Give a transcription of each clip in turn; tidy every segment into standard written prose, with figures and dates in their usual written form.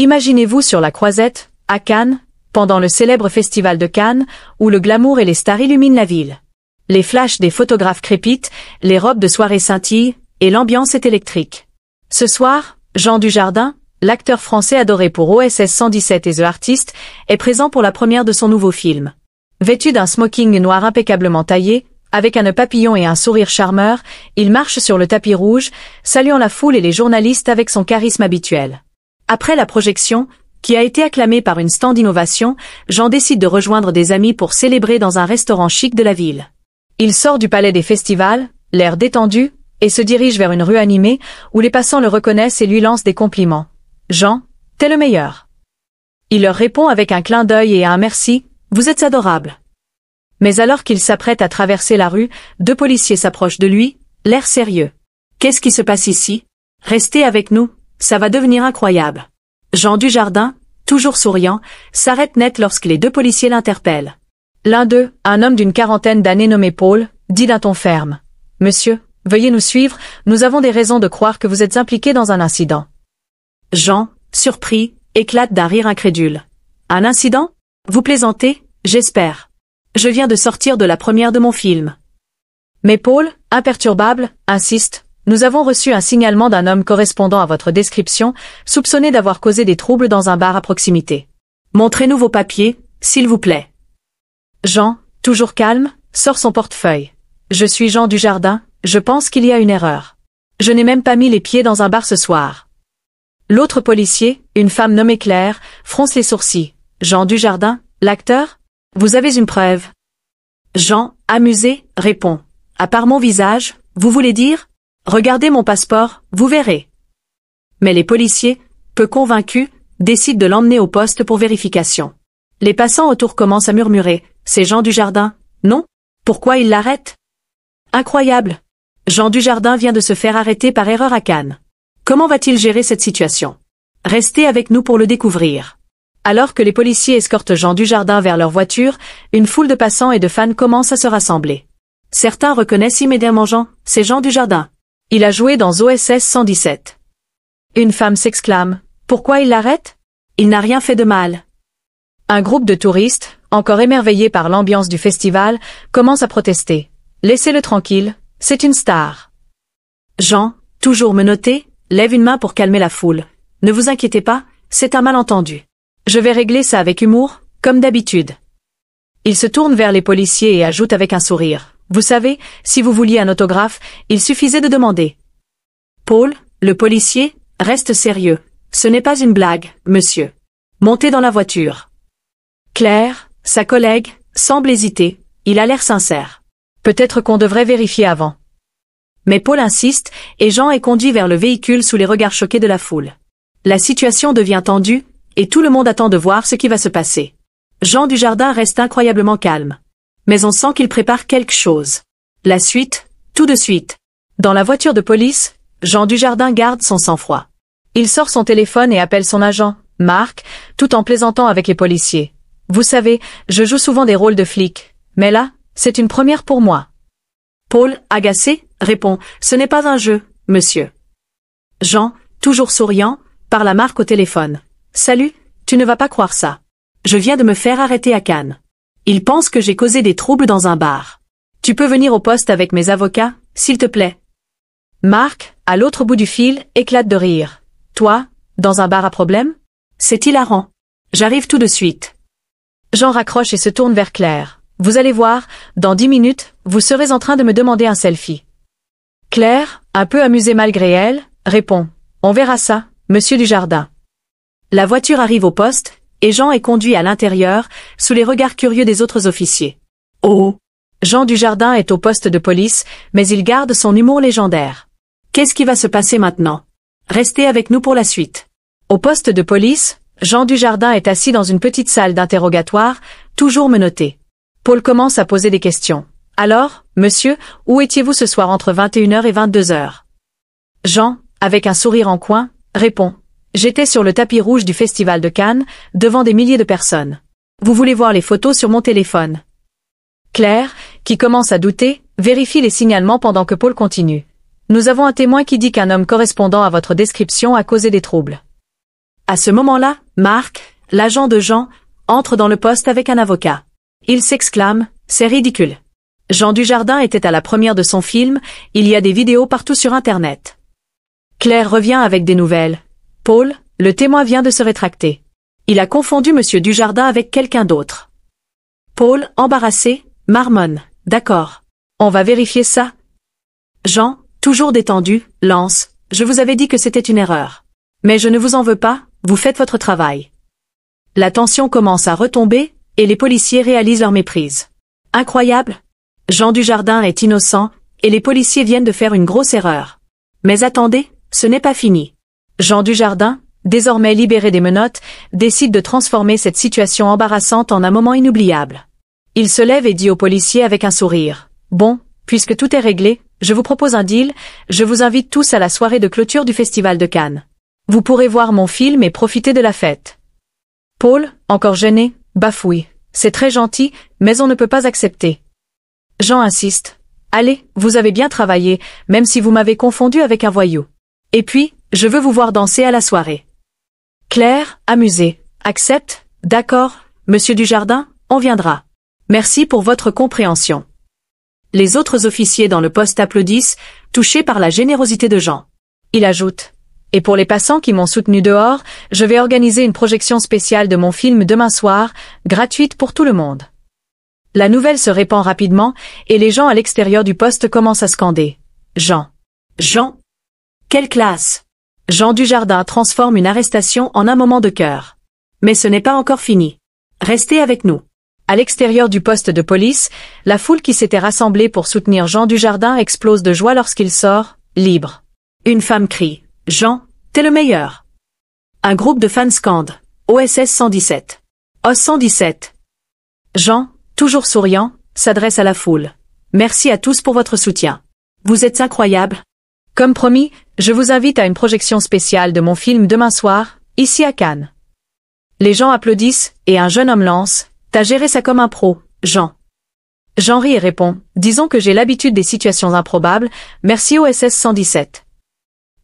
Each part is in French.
Imaginez-vous sur la Croisette, à Cannes, pendant le célèbre festival de Cannes, où le glamour et les stars illuminent la ville. Les flashs des photographes crépitent, les robes de soirée scintillent, et l'ambiance est électrique. Ce soir, Jean Dujardin, l'acteur français adoré pour OSS 117 et The Artist, est présent pour la première de son nouveau film. Vêtu d'un smoking noir impeccablement taillé, avec un nœud papillon et un sourire charmeur, il marche sur le tapis rouge, saluant la foule et les journalistes avec son charisme habituel. Après la projection, qui a été acclamée par une stand innovation, Jean décide de rejoindre des amis pour célébrer dans un restaurant chic de la ville. Il sort du palais des festivals, l'air détendu, et se dirige vers une rue animée, où les passants le reconnaissent et lui lancent des compliments. « Jean, t'es le meilleur !» Il leur répond avec un clin d'œil et un merci, « Vous êtes adorable !» Mais alors qu'il s'apprête à traverser la rue, 2 policiers s'approchent de lui, l'air sérieux. « Qu'est-ce qui se passe ici? Restez avec nous, ça va devenir incroyable. » Jean Dujardin, toujours souriant, s'arrête net lorsque les 2 policiers l'interpellent. L'un d'eux, un homme d'une quarantaine d'années nommé Paul, dit d'un ton ferme. « Monsieur, veuillez nous suivre, nous avons des raisons de croire que vous êtes impliqué dans un incident. » Jean, surpris, éclate d'un rire incrédule. « Un incident? Vous plaisantez, j'espère. Je viens de sortir de la première de mon film. » Mais Paul, imperturbable, insiste. « Nous avons reçu un signalement d'un homme correspondant à votre description, soupçonné d'avoir causé des troubles dans un bar à proximité. Montrez-nous vos papiers, s'il vous plaît. » Jean, toujours calme, sort son portefeuille. « Je suis Jean Dujardin, je pense qu'il y a une erreur. Je n'ai même pas mis les pieds dans un bar ce soir. » L'autre policier, une femme nommée Claire, fronce les sourcils. « Jean Dujardin, l'acteur? Vous avez une preuve? » Jean, amusé, répond. « À part mon visage, vous voulez dire? Regardez mon passeport, vous verrez. » Mais les policiers, peu convaincus, décident de l'emmener au poste pour vérification. Les passants autour commencent à murmurer. « C'est Jean Dujardin, non? Pourquoi il l'arrête? » Incroyable! Jean Dujardin vient de se faire arrêter par erreur à Cannes. Comment va-t-il gérer cette situation? Restez avec nous pour le découvrir. Alors que les policiers escortent Jean Dujardin vers leur voiture, une foule de passants et de fans commence à se rassembler. Certains reconnaissent immédiatement Jean, c'est Jean Dujardin. Il a joué dans OSS 117. Une femme s'exclame. Pourquoi il l'arrête? Il n'a rien fait de mal. Un groupe de touristes, encore émerveillés par l'ambiance du festival, commence à protester. Laissez-le tranquille, c'est une star. Jean, toujours menotté, lève une main pour calmer la foule. Ne vous inquiétez pas, c'est un malentendu. Je vais régler ça avec humour, comme d'habitude. Il se tourne vers les policiers et ajoute avec un sourire. Vous savez, si vous vouliez un autographe, il suffisait de demander. Paul, le policier, reste sérieux. Ce n'est pas une blague, monsieur. Montez dans la voiture. Claire, sa collègue, semble hésiter. Il a l'air sincère. Peut-être qu'on devrait vérifier avant. Mais Paul insiste, et Jean est conduit vers le véhicule sous les regards choqués de la foule. La situation devient tendue, et tout le monde attend de voir ce qui va se passer. Jean Dujardin reste incroyablement calme. Mais on sent qu'il prépare quelque chose. La suite, tout de suite. Dans la voiture de police, Jean Dujardin garde son sang-froid. Il sort son téléphone et appelle son agent, Marc, tout en plaisantant avec les policiers. Vous savez, je joue souvent des rôles de flic, mais là, c'est une première pour moi. Paul, agacé, répond, ce n'est pas un jeu, monsieur. Jean, toujours souriant, parle à Marc au téléphone. Salut, tu ne vas pas croire ça. Je viens de me faire arrêter à Cannes. Ils pensent que j'ai causé des troubles dans un bar. Tu peux venir au poste avec mes avocats, s'il te plaît. Marc, à l'autre bout du fil, éclate de rire. Toi, dans un bar à problème? C'est hilarant. J'arrive tout de suite. Jean raccroche et se tourne vers Claire. Vous allez voir, dans 10 minutes, vous serez en train de me demander un selfie. Claire, un peu amusée malgré elle, répond. On verra ça, monsieur Dujardin. La voiture arrive au poste, et Jean est conduit à l'intérieur, sous les regards curieux des autres officiers. Oh! Jean Dujardin est au poste de police, mais il garde son humour légendaire. Qu'est-ce qui va se passer maintenant? Restez avec nous pour la suite. Au poste de police, Jean Dujardin est assis dans une petite salle d'interrogatoire, toujours menotté. Paul commence à poser des questions. Alors, monsieur, où étiez-vous ce soir entre 21h et 22h? Jean, avec un sourire en coin, répond. J'étais sur le tapis rouge du festival de Cannes, devant des milliers de personnes. Vous voulez voir les photos sur mon téléphone? Claire, qui commence à douter, vérifie les signalements pendant que Paul continue. Nous avons un témoin qui dit qu'un homme correspondant à votre description a causé des troubles. À ce moment-là, Marc, l'agent de Jean, entre dans le poste avec un avocat. Il s'exclame, c'est ridicule. Jean Dujardin était à la première de son film, il y a des vidéos partout sur Internet. Claire revient avec des nouvelles. Paul, le témoin vient de se rétracter. Il a confondu Monsieur Dujardin avec quelqu'un d'autre. Paul, embarrassé, marmonne. D'accord. On va vérifier ça. Jean, toujours détendu, lance. Je vous avais dit que c'était une erreur. Mais je ne vous en veux pas, vous faites votre travail. La tension commence à retomber, et les policiers réalisent leur méprise. Incroyable. Jean Dujardin est innocent, et les policiers viennent de faire une grosse erreur. Mais attendez, ce n'est pas fini. Jean Dujardin, désormais libéré des menottes, décide de transformer cette situation embarrassante en un moment inoubliable. Il se lève et dit aux policiers avec un sourire. Bon, puisque tout est réglé, je vous propose un deal, je vous invite tous à la soirée de clôture du Festival de Cannes. Vous pourrez voir mon film et profiter de la fête. Paul, encore gêné, bafouille. C'est très gentil, mais on ne peut pas accepter. Jean insiste. Allez, vous avez bien travaillé, même si vous m'avez confondu avec un voyou. Et puis, je veux vous voir danser à la soirée. Claire, amusée. Accepte, d'accord, Monsieur Dujardin, on viendra. Merci pour votre compréhension. Les autres officiers dans le poste applaudissent, touchés par la générosité de Jean. Il ajoute. Et pour les passants qui m'ont soutenu dehors, je vais organiser une projection spéciale de mon film demain soir, gratuite pour tout le monde. La nouvelle se répand rapidement, et les gens à l'extérieur du poste commencent à scander. Jean. Jean. Quelle classe! Jean Dujardin transforme une arrestation en un moment de cœur. Mais ce n'est pas encore fini. Restez avec nous. À l'extérieur du poste de police, la foule qui s'était rassemblée pour soutenir Jean Dujardin explose de joie lorsqu'il sort, libre. Une femme crie. Jean, t'es le meilleur. Un groupe de fans scande. OSS 117. OS 117. Jean, toujours souriant, s'adresse à la foule. Merci à tous pour votre soutien. Vous êtes incroyables. Comme promis, je vous invite à une projection spéciale de mon film demain soir, ici à Cannes. Les gens applaudissent, et un jeune homme lance. T'as géré ça comme un pro, Jean. Jean rit et répond. Disons que j'ai l'habitude des situations improbables, merci OSS 117.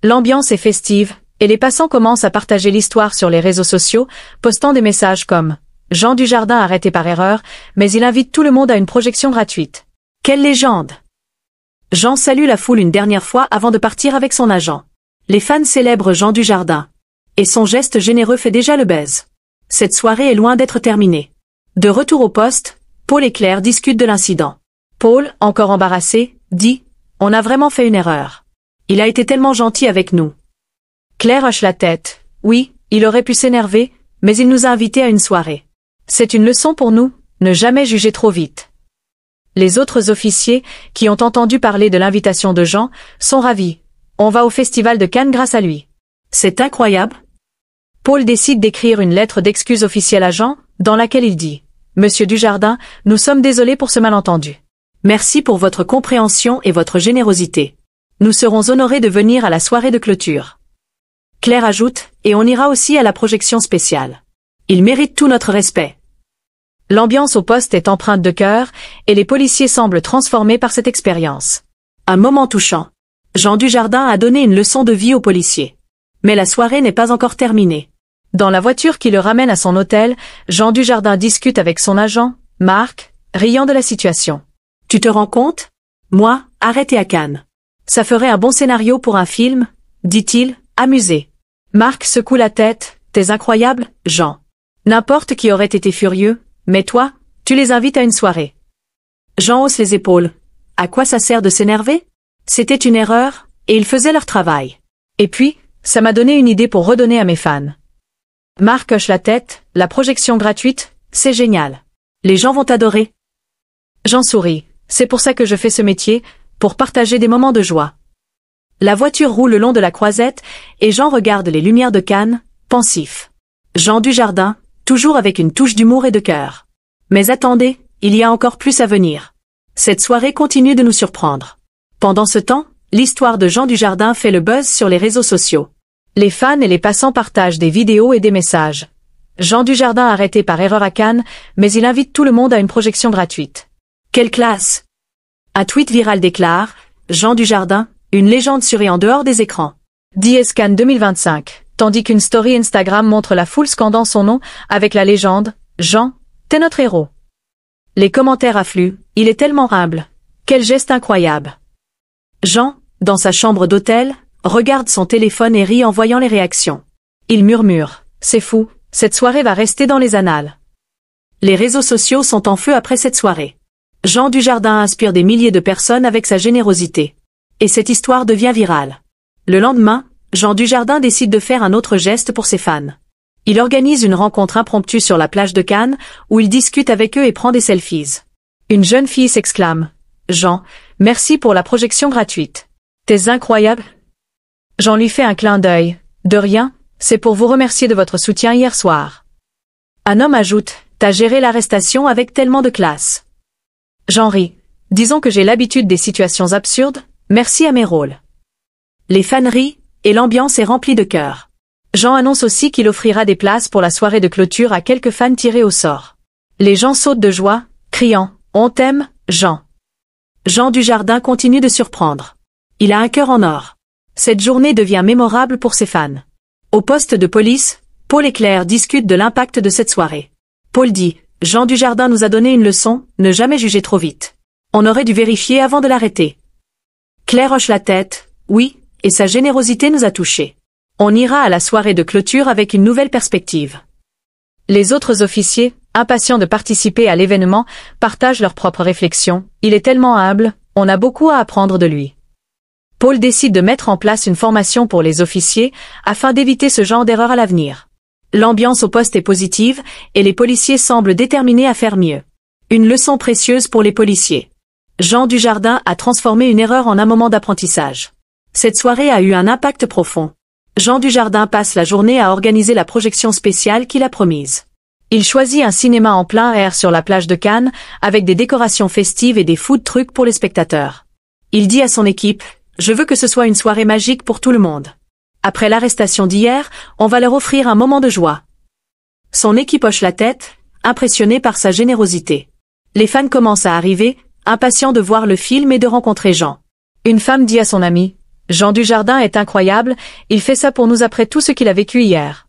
L'ambiance est festive, et les passants commencent à partager l'histoire sur les réseaux sociaux, postant des messages comme « Jean Dujardin arrêté par erreur, mais il invite tout le monde à une projection gratuite. Quelle légende !» Jean salue la foule une dernière fois avant de partir avec son agent. Les fans célèbrent Jean Dujardin. Et son geste généreux fait déjà le buzz. Cette soirée est loin d'être terminée. De retour au poste, Paul et Claire discutent de l'incident. Paul, encore embarrassé, dit « On a vraiment fait une erreur. Il a été tellement gentil avec nous. » Claire hoche la tête. Oui, il aurait pu s'énerver, mais il nous a invités à une soirée. C'est une leçon pour nous, ne jamais juger trop vite. Les autres officiers, qui ont entendu parler de l'invitation de Jean, sont ravis. On va au Festival de Cannes grâce à lui. C'est incroyable. Paul décide d'écrire une lettre d'excuse officielle à Jean, dans laquelle il dit « Monsieur Dujardin, nous sommes désolés pour ce malentendu. Merci pour votre compréhension et votre générosité. Nous serons honorés de venir à la soirée de clôture. » Claire ajoute « Et on ira aussi à la projection spéciale. Il mérite tout notre respect. » L'ambiance au poste est empreinte de cœur, et les policiers semblent transformés par cette expérience. Un moment touchant. Jean Dujardin a donné une leçon de vie aux policiers. Mais la soirée n'est pas encore terminée. Dans la voiture qui le ramène à son hôtel, Jean Dujardin discute avec son agent, Marc, riant de la situation. « Tu te rends compte? Moi, arrêté à Cannes. Ça ferait un bon scénario pour un film, dit-il, amusé. Marc secoue la tête. T'es incroyable, Jean. N'importe qui aurait été furieux, mais toi, tu les invites à une soirée. Jean hausse les épaules. À quoi ça sert de s'énerver? C'était une erreur, et ils faisaient leur travail. Et puis, ça m'a donné une idée pour redonner à mes fans. Marc hoche la tête. La projection gratuite, c'est génial. Les gens vont adorer. Jean sourit. C'est pour ça que je fais ce métier, pour partager des moments de joie. La voiture roule le long de la croisette, et Jean regarde les lumières de Cannes, pensif. Jean Dujardin, toujours avec une touche d'humour et de cœur. Mais attendez, il y a encore plus à venir. Cette soirée continue de nous surprendre. Pendant ce temps, l'histoire de Jean Dujardin fait le buzz sur les réseaux sociaux. Les fans et les passants partagent des vidéos et des messages. Jean Dujardin arrêté par erreur à Cannes, mais il invite tout le monde à une projection gratuite. Quelle classe! Un tweet viral déclare « Jean Dujardin, une légende sur et en dehors des écrans. DS Cannes 2025. tandis qu'une story Instagram montre la foule scandant son nom avec la légende « Jean, t'es notre héros ». Les commentaires affluent, il est tellement humble. Quel geste incroyable. Jean, dans sa chambre d'hôtel, regarde son téléphone et rit en voyant les réactions. Il murmure, c'est fou, cette soirée va rester dans les annales. Les réseaux sociaux sont en feu après cette soirée. Jean Dujardin inspire des milliers de personnes avec sa générosité. Et cette histoire devient virale. Le lendemain, Jean Dujardin décide de faire un autre geste pour ses fans. Il organise une rencontre impromptue sur la plage de Cannes, où il discute avec eux et prend des selfies. Une jeune fille s'exclame. « Jean, merci pour la projection gratuite. T'es incroyable !» Jean lui fait un clin d'œil. « De rien, c'est pour vous remercier de votre soutien hier soir. » Un homme ajoute. « T'as géré l'arrestation avec tellement de classe. » Jean rit. « Disons que j'ai l'habitude des situations absurdes, merci à mes rôles. » Les fans rient, et l'ambiance est remplie de cœur. Jean annonce aussi qu'il offrira des places pour la soirée de clôture à quelques fans tirés au sort. Les gens sautent de joie, criant « On t'aime, Jean !» Jean Dujardin continue de surprendre. Il a un cœur en or. Cette journée devient mémorable pour ses fans. Au poste de police, Paul et Claire discutent de l'impact de cette soirée. Paul dit « Jean Dujardin nous a donné une leçon, ne jamais juger trop vite. On aurait dû vérifier avant de l'arrêter. » Claire hoche la tête « Oui, et sa générosité nous a touchés. On ira à la soirée de clôture avec une nouvelle perspective. » Les autres officiers, impatients de participer à l'événement, partagent leurs propres réflexions. Il est tellement humble, on a beaucoup à apprendre de lui. Paul décide de mettre en place une formation pour les officiers, afin d'éviter ce genre d'erreur à l'avenir. L'ambiance au poste est positive, et les policiers semblent déterminés à faire mieux. Une leçon précieuse pour les policiers. Jean Dujardin a transformé une erreur en un moment d'apprentissage. Cette soirée a eu un impact profond. Jean Dujardin passe la journée à organiser la projection spéciale qu'il a promise. Il choisit un cinéma en plein air sur la plage de Cannes, avec des décorations festives et des food trucks pour les spectateurs. Il dit à son équipe, « Je veux que ce soit une soirée magique pour tout le monde. Après l'arrestation d'hier, on va leur offrir un moment de joie. » Son équipe hoche la tête, impressionnée par sa générosité. Les fans commencent à arriver, impatients de voir le film et de rencontrer Jean. Une femme dit à son ami, « Jean Dujardin est incroyable, il fait ça pour nous après tout ce qu'il a vécu hier. »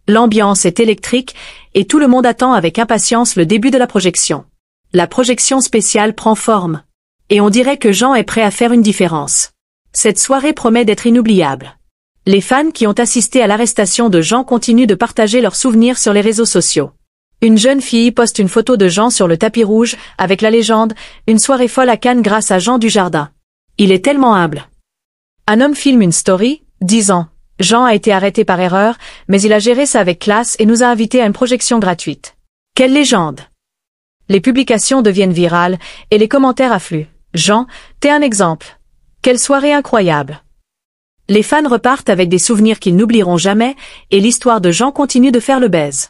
L'ambiance est électrique, et tout le monde attend avec impatience le début de la projection. La projection spéciale prend forme. Et on dirait que Jean est prêt à faire une différence. Cette soirée promet d'être inoubliable. Les fans qui ont assisté à l'arrestation de Jean continuent de partager leurs souvenirs sur les réseaux sociaux. Une jeune fille poste une photo de Jean sur le tapis rouge, avec la légende « Une soirée folle à Cannes grâce à Jean Dujardin. Il est tellement humble. » Un homme filme une story, disant « Jean a été arrêté par erreur, mais il a géré ça avec classe et nous a invités à une projection gratuite. Quelle légende !» Les publications deviennent virales, et les commentaires affluent. « Jean, t'es un exemple. Quelle soirée incroyable !» Les fans repartent avec des souvenirs qu'ils n'oublieront jamais, et l'histoire de Jean continue de faire le buzz.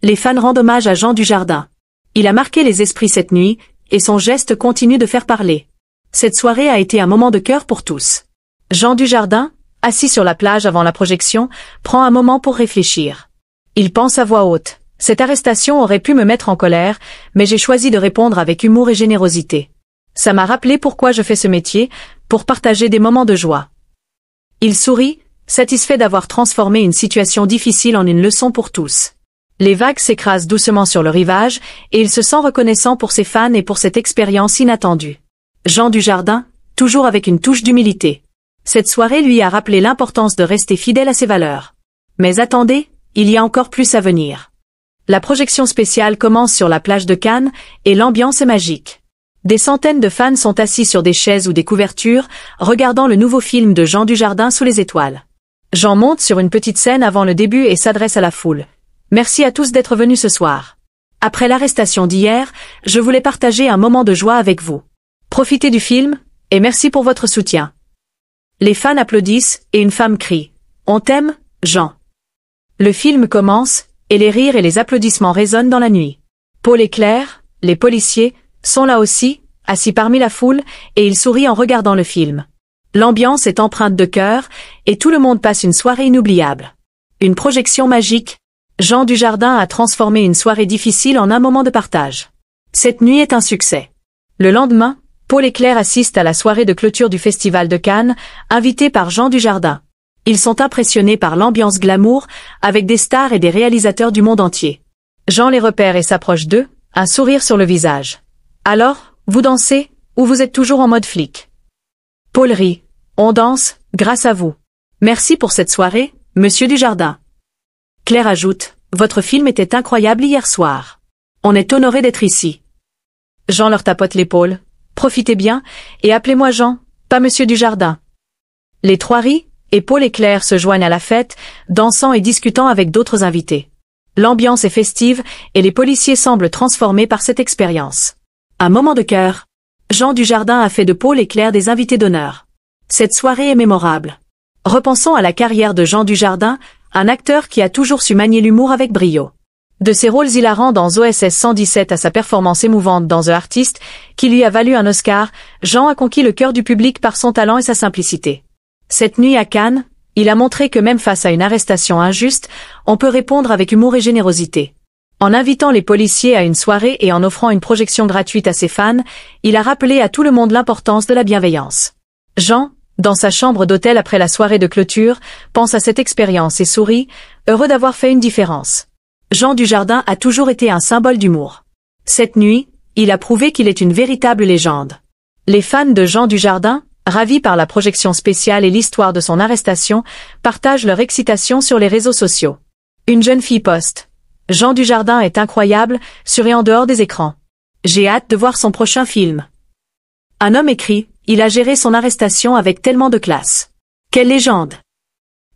Les fans rendent hommage à Jean Dujardin. Il a marqué les esprits cette nuit, et son geste continue de faire parler. Cette soirée a été un moment de cœur pour tous. Jean Dujardin, assis sur la plage avant la projection, prend un moment pour réfléchir. Il pense à voix haute. « Cette arrestation aurait pu me mettre en colère, mais j'ai choisi de répondre avec humour et générosité. Ça m'a rappelé pourquoi je fais ce métier, pour partager des moments de joie. » Il sourit, satisfait d'avoir transformé une situation difficile en une leçon pour tous. Les vagues s'écrasent doucement sur le rivage, et il se sent reconnaissant pour ses fans et pour cette expérience inattendue. Jean Dujardin, toujours avec une touche d'humilité. Cette soirée lui a rappelé l'importance de rester fidèle à ses valeurs. Mais attendez, il y a encore plus à venir. La projection spéciale commence sur la plage de Cannes, et l'ambiance est magique. Des centaines de fans sont assis sur des chaises ou des couvertures, regardant le nouveau film de Jean Dujardin sous les étoiles. Jean monte sur une petite scène avant le début et s'adresse à la foule. « Merci à tous d'être venus ce soir. Après l'arrestation d'hier, je voulais partager un moment de joie avec vous. Profitez du film, et merci pour votre soutien. » Les fans applaudissent, et une femme crie « On t'aime, Jean !» Le film commence, et les rires et les applaudissements résonnent dans la nuit. Paul et Claire, les policiers, sont là aussi, assis parmi la foule, et ils sourient en regardant le film. L'ambiance est empreinte de cœur, et tout le monde passe une soirée inoubliable. Une projection magique. Jean Dujardin a transformé une soirée difficile en un moment de partage. Cette nuit est un succès. Le lendemain, Paul et Claire assistent à la soirée de clôture du Festival de Cannes, invités par Jean Dujardin. Ils sont impressionnés par l'ambiance glamour, avec des stars et des réalisateurs du monde entier. Jean les repère et s'approche d'eux, un sourire sur le visage. Alors, vous dansez, ou vous êtes toujours en mode flic? Paul rit. On danse, grâce à vous. Merci pour cette soirée, monsieur Dujardin. Claire ajoute, votre film était incroyable hier soir. On est honoré d'être ici. Jean leur tapote l'épaule. Profitez bien, et appelez-moi Jean, pas monsieur Dujardin. Les trois rient, et Paul et Claire se joignent à la fête, dansant et discutant avec d'autres invités. L'ambiance est festive, et les policiers semblent transformés par cette expérience. Un moment de cœur. Jean Dujardin a fait de Paul et Claire des invités d'honneur. Cette soirée est mémorable. Repensons à la carrière de Jean Dujardin, un acteur qui a toujours su manier l'humour avec brio. De ses rôles hilarants dans OSS 117 à sa performance émouvante dans The Artist, qui lui a valu un Oscar, Jean a conquis le cœur du public par son talent et sa simplicité. Cette nuit à Cannes, il a montré que même face à une arrestation injuste, on peut répondre avec humour et générosité. En invitant les policiers à une soirée et en offrant une projection gratuite à ses fans, il a rappelé à tout le monde l'importance de la bienveillance. Jean, dans sa chambre d'hôtel après la soirée de clôture, pense à cette expérience et sourit, heureux d'avoir fait une différence. Jean Dujardin a toujours été un symbole d'humour. Cette nuit, il a prouvé qu'il est une véritable légende. Les fans de Jean Dujardin, ravis par la projection spéciale et l'histoire de son arrestation, partagent leur excitation sur les réseaux sociaux. Une jeune fille poste. Jean Dujardin est incroyable, sur et en dehors des écrans. J'ai hâte de voir son prochain film. Un homme écrit, il a géré son arrestation avec tellement de classe. Quelle légende!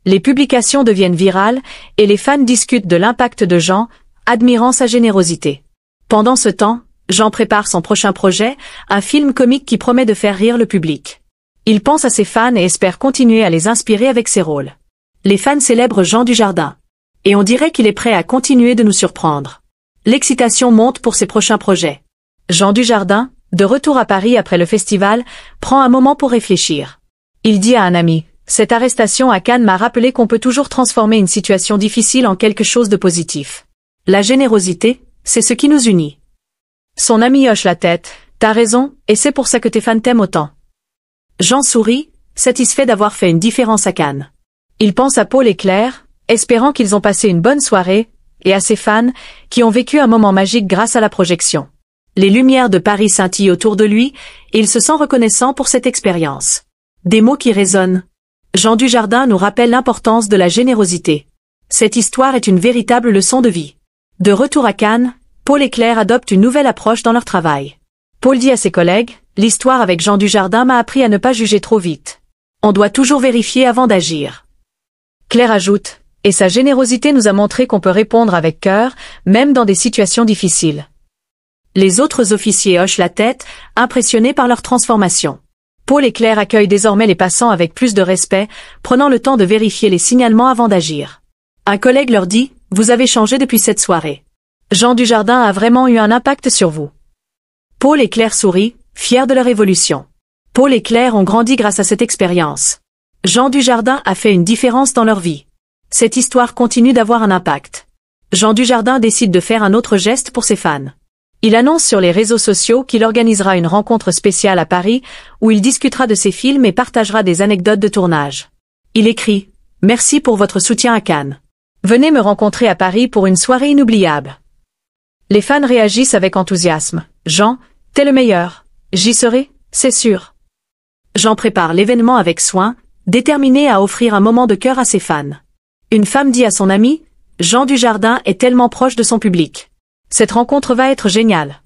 Les publications deviennent virales, et les fans discutent de l'impact de Jean, admirant sa générosité. Pendant ce temps, Jean prépare son prochain projet, un film comique qui promet de faire rire le public. Il pense à ses fans et espère continuer à les inspirer avec ses rôles. Les fans célèbrent Jean Dujardin. Et on dirait qu'il est prêt à continuer de nous surprendre. L'excitation monte pour ses prochains projets. Jean Dujardin, de retour à Paris après le festival, prend un moment pour réfléchir. Il dit à un ami, « Cette arrestation à Cannes m'a rappelé qu'on peut toujours transformer une situation difficile en quelque chose de positif. La générosité, c'est ce qui nous unit. » Son ami hoche la tête, « T'as raison, et c'est pour ça que tes fans t'aiment autant. » Jean sourit, satisfait d'avoir fait une différence à Cannes. Il pense à Paul et Claire, espérant qu'ils ont passé une bonne soirée, et à ses fans, qui ont vécu un moment magique grâce à la projection. Les lumières de Paris scintillent autour de lui, et il se sent reconnaissant pour cette expérience. Des mots qui résonnent. Jean Dujardin nous rappelle l'importance de la générosité. Cette histoire est une véritable leçon de vie. De retour à Cannes, Paul et Claire adoptent une nouvelle approche dans leur travail. Paul dit à ses collègues, « L'histoire avec Jean Dujardin m'a appris à ne pas juger trop vite. On doit toujours vérifier avant d'agir. » Claire ajoute, et sa générosité nous a montré qu'on peut répondre avec cœur, même dans des situations difficiles. Les autres officiers hochent la tête, impressionnés par leur transformation. Paul et Claire accueillent désormais les passants avec plus de respect, prenant le temps de vérifier les signalements avant d'agir. Un collègue leur dit, « Vous avez changé depuis cette soirée. Jean Dujardin a vraiment eu un impact sur vous. » Paul et Claire sourient, fiers de leur évolution. Paul et Claire ont grandi grâce à cette expérience. Jean Dujardin a fait une différence dans leur vie. Cette histoire continue d'avoir un impact. Jean Dujardin décide de faire un autre geste pour ses fans. Il annonce sur les réseaux sociaux qu'il organisera une rencontre spéciale à Paris où il discutera de ses films et partagera des anecdotes de tournage. Il écrit « Merci pour votre soutien à Cannes. Venez me rencontrer à Paris pour une soirée inoubliable. » Les fans réagissent avec enthousiasme. « Jean, t'es le meilleur. J'y serai, c'est sûr. » Jean prépare l'événement avec soin, déterminé à offrir un moment de cœur à ses fans. Une femme dit à son ami, « Jean Dujardin est tellement proche de son public. Cette rencontre va être géniale. »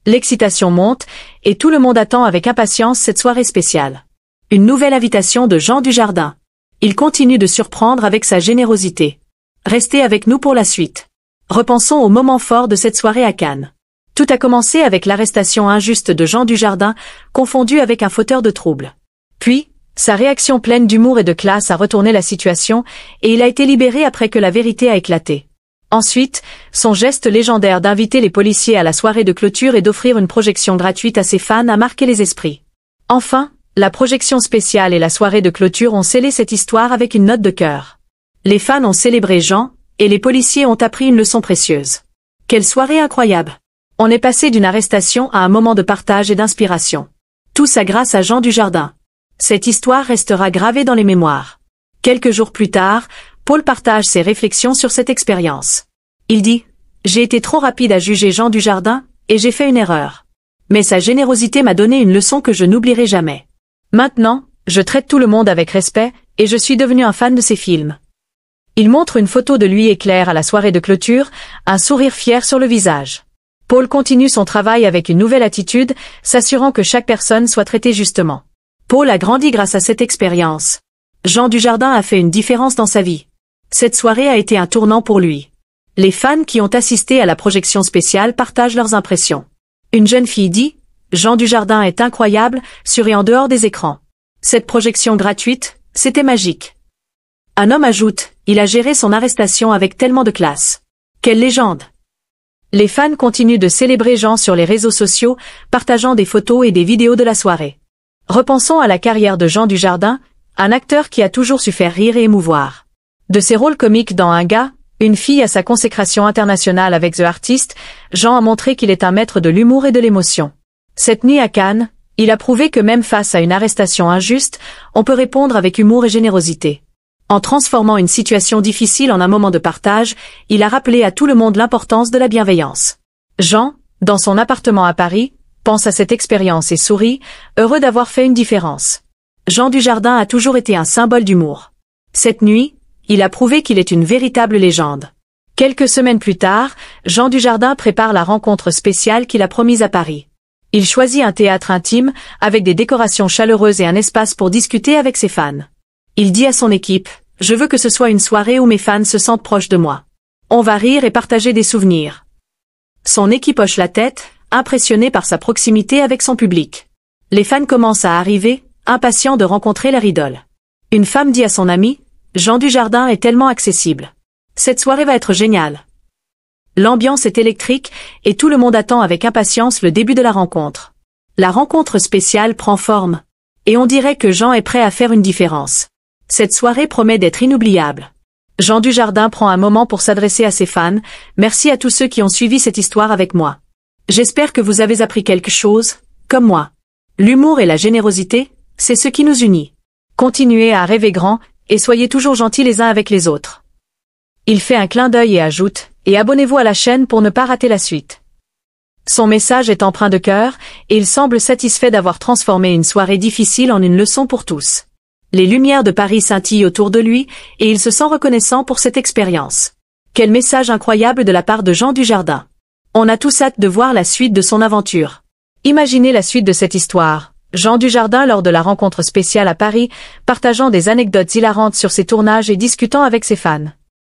L'excitation monte, et tout le monde attend avec impatience cette soirée spéciale. Une nouvelle invitation de Jean Dujardin. Il continue de surprendre avec sa générosité. Restez avec nous pour la suite. Repensons aux moments forts de cette soirée à Cannes. Tout a commencé avec l'arrestation injuste de Jean Dujardin, confondu avec un fauteur de troubles. Puis, sa réaction pleine d'humour et de classe a retourné la situation, et il a été libéré après que la vérité a éclaté. Ensuite, son geste légendaire d'inviter les policiers à la soirée de clôture et d'offrir une projection gratuite à ses fans a marqué les esprits. Enfin, la projection spéciale et la soirée de clôture ont scellé cette histoire avec une note de cœur. Les fans ont célébré Jean, et les policiers ont appris une leçon précieuse. Quelle soirée incroyable! On est passé d'une arrestation à un moment de partage et d'inspiration. Tout ça grâce à Jean Dujardin. Cette histoire restera gravée dans les mémoires. Quelques jours plus tard, Paul partage ses réflexions sur cette expérience. Il dit « J'ai été trop rapide à juger Jean Dujardin, et j'ai fait une erreur. Mais sa générosité m'a donné une leçon que je n'oublierai jamais. Maintenant, je traite tout le monde avec respect, et je suis devenu un fan de ses films. » Il montre une photo de lui et Claire à la soirée de clôture, un sourire fier sur le visage. Paul continue son travail avec une nouvelle attitude, s'assurant que chaque personne soit traitée justement. Paul a grandi grâce à cette expérience. Jean Dujardin a fait une différence dans sa vie. Cette soirée a été un tournant pour lui. Les fans qui ont assisté à la projection spéciale partagent leurs impressions. Une jeune fille dit « Jean Dujardin est incroyable, sur et en dehors des écrans. Cette projection gratuite, c'était magique. » Un homme ajoute « Il a géré son arrestation avec tellement de classe. Quelle légende !» Les fans continuent de célébrer Jean sur les réseaux sociaux, partageant des photos et des vidéos de la soirée. Repensons à la carrière de Jean Dujardin, un acteur qui a toujours su faire rire et émouvoir. De ses rôles comiques dans Un gars, une fille à sa consécration internationale avec The Artist, Jean a montré qu'il est un maître de l'humour et de l'émotion. Cette nuit à Cannes, il a prouvé que même face à une arrestation injuste, on peut répondre avec humour et générosité. En transformant une situation difficile en un moment de partage, il a rappelé à tout le monde l'importance de la bienveillance. Jean, dans son appartement à Paris, pense à cette expérience et sourit, heureux d'avoir fait une différence. Jean Dujardin a toujours été un symbole d'humour. Cette nuit, il a prouvé qu'il est une véritable légende. Quelques semaines plus tard, Jean Dujardin prépare la rencontre spéciale qu'il a promise à Paris. Il choisit un théâtre intime, avec des décorations chaleureuses et un espace pour discuter avec ses fans. Il dit à son équipe « Je veux que ce soit une soirée où mes fans se sentent proches de moi. On va rire et partager des souvenirs. » Son équipe hoche la tête, impressionnée par sa proximité avec son public. Les fans commencent à arriver, impatients de rencontrer leur idole. Une femme dit à son ami « Jean Dujardin est tellement accessible. Cette soirée va être géniale. » L'ambiance est électrique et tout le monde attend avec impatience le début de la rencontre. La rencontre spéciale prend forme. Et on dirait que Jean est prêt à faire une différence. Cette soirée promet d'être inoubliable. Jean Dujardin prend un moment pour s'adresser à ses fans. Merci à tous ceux qui ont suivi cette histoire avec moi. J'espère que vous avez appris quelque chose, comme moi. L'humour et la générosité, c'est ce qui nous unit. Continuez à rêver grand, et soyez toujours gentils les uns avec les autres. Il fait un clin d'œil et ajoute, et abonnez-vous à la chaîne pour ne pas rater la suite. Son message est empreint de cœur, et il semble satisfait d'avoir transformé une soirée difficile en une leçon pour tous. Les lumières de Paris scintillent autour de lui, et il se sent reconnaissant pour cette expérience. Quel message incroyable de la part de Jean Dujardin. On a tous hâte de voir la suite de son aventure. Imaginez la suite de cette histoire. Jean Dujardin lors de la rencontre spéciale à Paris, partageant des anecdotes hilarantes sur ses tournages et discutant avec ses fans.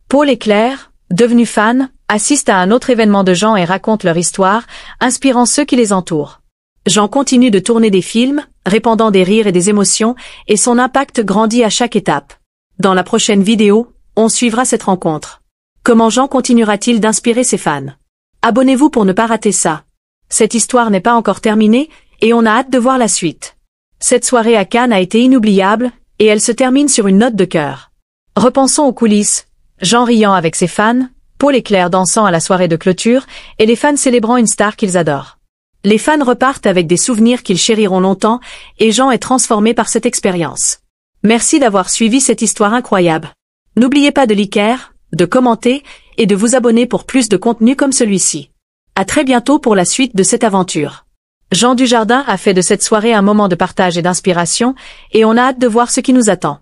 Paul et Claire, devenus fans, assistent à un autre événement de Jean et racontent leur histoire, inspirant ceux qui les entourent. Jean continue de tourner des films, répandant des rires et des émotions, et son impact grandit à chaque étape. Dans la prochaine vidéo, on suivra cette rencontre. Comment Jean continuera-t-il d'inspirer ses fans? Abonnez-vous pour ne pas rater ça. Cette histoire n'est pas encore terminée, et on a hâte de voir la suite. Cette soirée à Cannes a été inoubliable, et elle se termine sur une note de cœur. Repensons aux coulisses. Jean riant avec ses fans, Paul et Claire dansant à la soirée de clôture, et les fans célébrant une star qu'ils adorent. Les fans repartent avec des souvenirs qu'ils chériront longtemps, et Jean est transformé par cette expérience. Merci d'avoir suivi cette histoire incroyable. N'oubliez pas de liker, de commenter, et de vous abonner pour plus de contenu comme celui-ci. À très bientôt pour la suite de cette aventure. Jean Dujardin a fait de cette soirée un moment de partage et d'inspiration, et on a hâte de voir ce qui nous attend.